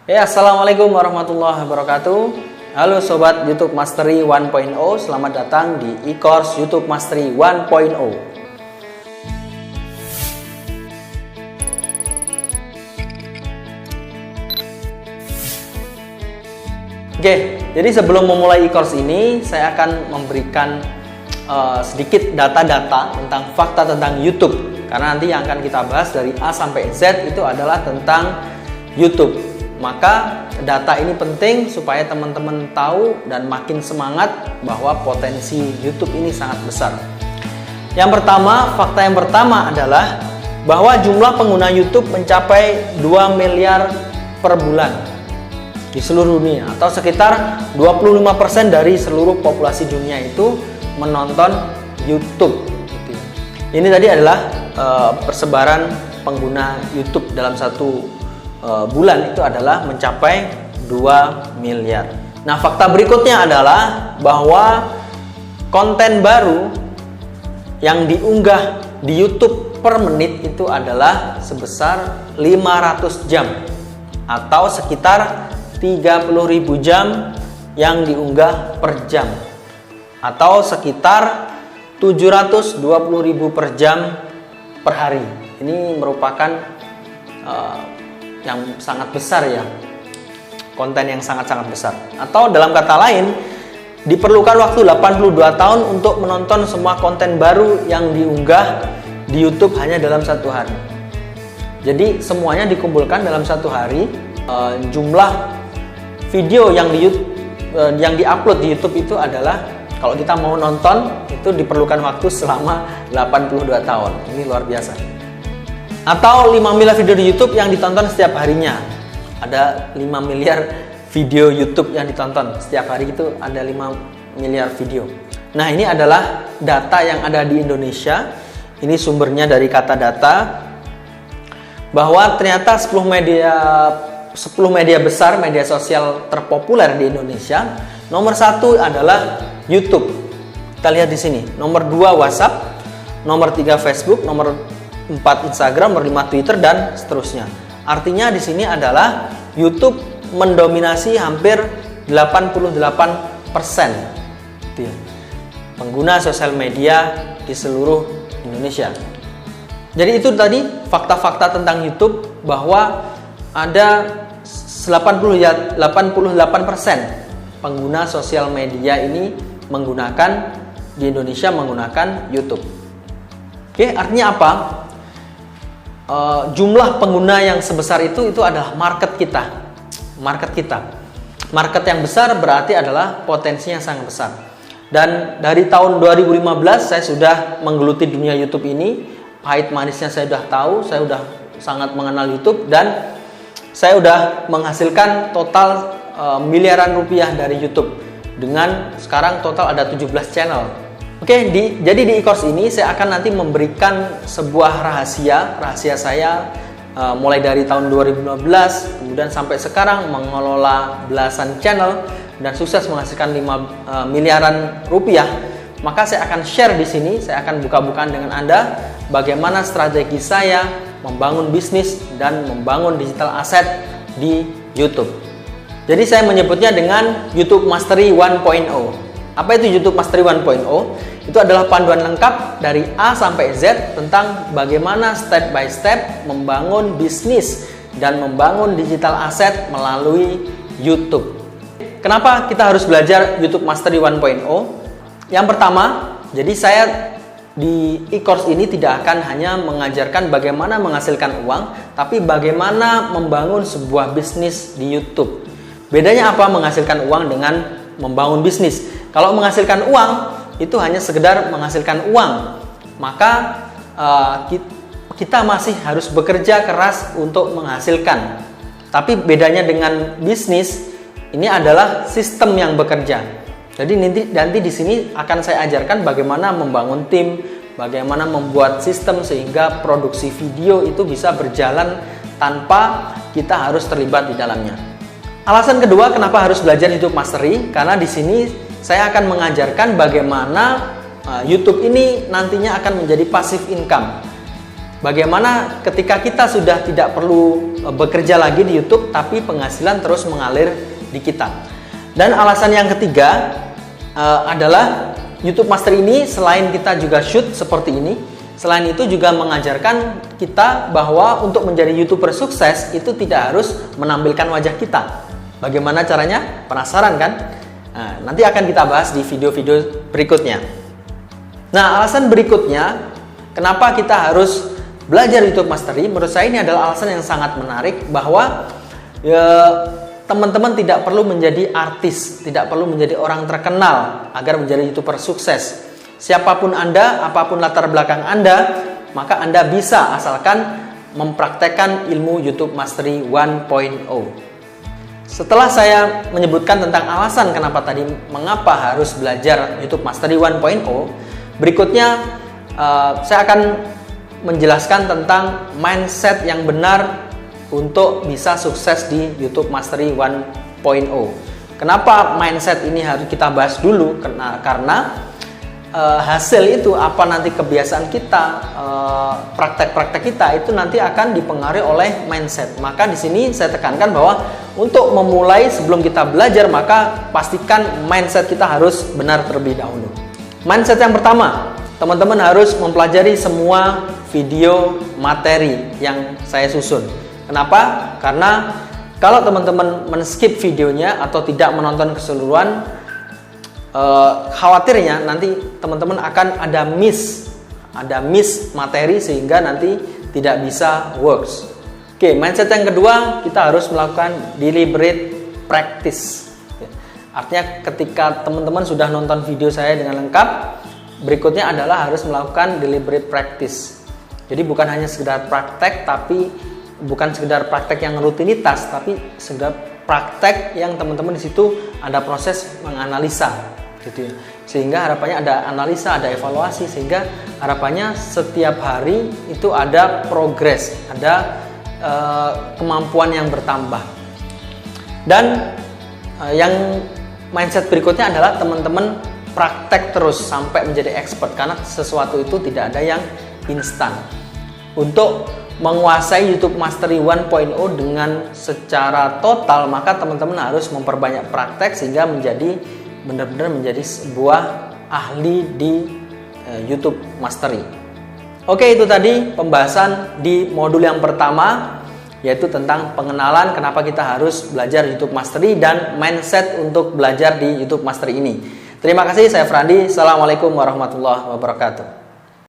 Assalamualaikum warahmatullahi wabarakatuh. Halo Sobat YouTube Mastery 1.0, selamat datang di e-course YouTube Mastery 1.0. Oke, jadi sebelum memulai e-course ini, saya akan memberikan sedikit data-data tentang fakta tentang YouTube. Karena nanti yang akan kita bahas dari A sampai Z itu adalah tentang YouTube. Maka data ini penting supaya teman-teman tahu dan makin semangat bahwa potensi YouTube ini sangat besar. Yang pertama, fakta yang pertama adalah bahwa jumlah pengguna YouTube mencapai 2 miliar per bulan di seluruh dunia, atau sekitar 25% dari seluruh populasi dunia itu menonton YouTube. Ini tadi adalah persebaran pengguna YouTube dalam satu bulan itu adalah mencapai 2 miliar. Nah, fakta berikutnya adalah bahwa konten baru yang diunggah di YouTube per menit itu adalah sebesar 500 jam atau sekitar 30.000 jam yang diunggah per jam atau sekitar 720.000 per jam per hari. Ini merupakan yang sangat besar ya, konten yang sangat-sangat besar. Atau dalam kata lain, diperlukan waktu 82 tahun untuk menonton semua konten baru yang diunggah di YouTube hanya dalam satu hari. Jadi semuanya dikumpulkan dalam satu hari. Jumlah video yang diupload di YouTube itu adalah, kalau kita mau nonton itu diperlukan waktu selama 82 tahun. Ini luar biasa. Atau 5 miliar video di YouTube yang ditonton setiap harinya. Ada 5 miliar video YouTube yang ditonton setiap hari, itu ada 5 miliar video. Nah, ini adalah data yang ada di Indonesia. Ini sumbernya dari Kata Data, bahwa ternyata 10 media besar, media sosial terpopuler di Indonesia. Nomor 1 adalah YouTube. Kita lihat di sini. Nomor 2 WhatsApp, nomor 3 Facebook, nomor 4 Instagram, nomor 5 Twitter, dan seterusnya. Artinya di sini adalah YouTube mendominasi hampir 88% pengguna sosial media di seluruh Indonesia. Jadi itu tadi fakta-fakta tentang YouTube, bahwa ada 88% pengguna sosial media ini di Indonesia menggunakan YouTube. Oke, artinya apa? Jumlah pengguna yang sebesar itu adalah market kita. Market yang besar berarti adalah potensinya sangat besar. Dan dari tahun 2015 saya sudah menggeluti dunia YouTube ini. Pahit manisnya saya sudah tahu, saya sudah sangat mengenal YouTube, dan saya sudah menghasilkan total miliaran rupiah dari YouTube. Dengan sekarang total ada 17 channel. Oke, jadi di e-course ini saya akan nanti memberikan sebuah rahasia saya mulai dari tahun 2015 kemudian sampai sekarang mengelola belasan channel dan sukses menghasilkan 5 miliaran rupiah. Maka saya akan share di sini, saya akan buka-bukaan dengan Anda bagaimana strategi saya membangun bisnis dan membangun digital asset di YouTube. Jadi saya menyebutnya dengan YouTube Mastery 1.0. Apa itu YouTube Mastery 1.0? Itu adalah panduan lengkap dari A sampai Z tentang bagaimana step by step membangun bisnis dan membangun digital asset melalui YouTube. Kenapa kita harus belajar YouTube Mastery 1.0? Yang pertama, jadi saya di e-course ini tidak akan hanya mengajarkan bagaimana menghasilkan uang, tapi bagaimana membangun sebuah bisnis di YouTube. Bedanya apa menghasilkan uang dengan membangun bisnis? Kalau menghasilkan uang itu hanya sekedar menghasilkan uang, maka kita masih harus bekerja keras untuk menghasilkan. Tapi bedanya dengan bisnis, ini adalah sistem yang bekerja. Jadi nanti di sini akan saya ajarkan bagaimana membangun tim, bagaimana membuat sistem sehingga produksi video itu bisa berjalan tanpa kita harus terlibat di dalamnya. Alasan kedua kenapa harus belajar YouTube Mastery, karena di sini saya akan mengajarkan bagaimana YouTube ini nantinya akan menjadi passive income. Bagaimana ketika kita sudah tidak perlu bekerja lagi di YouTube, tapi penghasilan terus mengalir di kita. Dan alasan yang ketiga adalah YouTube Master ini selain kita juga shoot seperti ini, selain itu juga mengajarkan kita bahwa untuk menjadi YouTuber sukses itu tidak harus menampilkan wajah kita. Bagaimana caranya? Penasaran kan? Nah, nanti akan kita bahas di video-video berikutnya. Nah, alasan berikutnya kenapa kita harus belajar YouTube Mastery, menurut saya ini adalah alasan yang sangat menarik, bahwa teman-teman tidak perlu menjadi artis, tidak perlu menjadi orang terkenal agar menjadi YouTuber sukses. Siapapun Anda, apapun latar belakang Anda, maka Anda bisa asalkan mempraktekkan ilmu YouTube Mastery 1.0. Setelah saya menyebutkan tentang alasan kenapa tadi mengapa harus belajar YouTube Mastery 1.0, berikutnya saya akan menjelaskan tentang mindset yang benar untuk bisa sukses di YouTube Mastery 1.0. Kenapa mindset ini harus kita bahas dulu? Karena hasil itu, apa nanti kebiasaan kita, praktek-praktek kita itu nanti akan dipengaruhi oleh mindset. Maka di sini saya tekankan bahwa untuk memulai sebelum kita belajar, maka pastikan mindset kita harus benar terlebih dahulu. Mindset yang pertama, teman-teman harus mempelajari semua video materi yang saya susun. Kenapa? Karena kalau teman-teman men-skip videonya atau tidak menonton keseluruhan, khawatirnya nanti teman-teman akan ada miss materi sehingga nanti tidak bisa works. Oke, mindset yang kedua, kita harus melakukan deliberate practice. Artinya ketika teman-teman sudah nonton video saya dengan lengkap, berikutnya adalah harus melakukan deliberate practice. Jadi bukan hanya sekedar praktek, tapi bukan sekedar praktek yang rutinitas, tapi sekedar praktek yang teman-teman di situ ada proses menganalisa, gitu ya. Sehingga harapannya ada analisa, ada evaluasi, sehingga harapannya setiap hari itu ada progres, ada kemampuan yang bertambah. Dan yang mindset berikutnya adalah teman-teman praktek terus sampai menjadi expert, karena sesuatu itu tidak ada yang instan. Untuk menguasai YouTube Mastery 1.0 dengan secara total, maka teman-teman harus memperbanyak praktek sehingga benar-benar menjadi sebuah ahli di YouTube Mastery. Oke, itu tadi pembahasan di modul yang pertama, yaitu tentang pengenalan kenapa kita harus belajar YouTube Mastery dan mindset untuk belajar di YouTube Mastery ini. Terima kasih, saya Frandi. Assalamualaikum warahmatullahi wabarakatuh.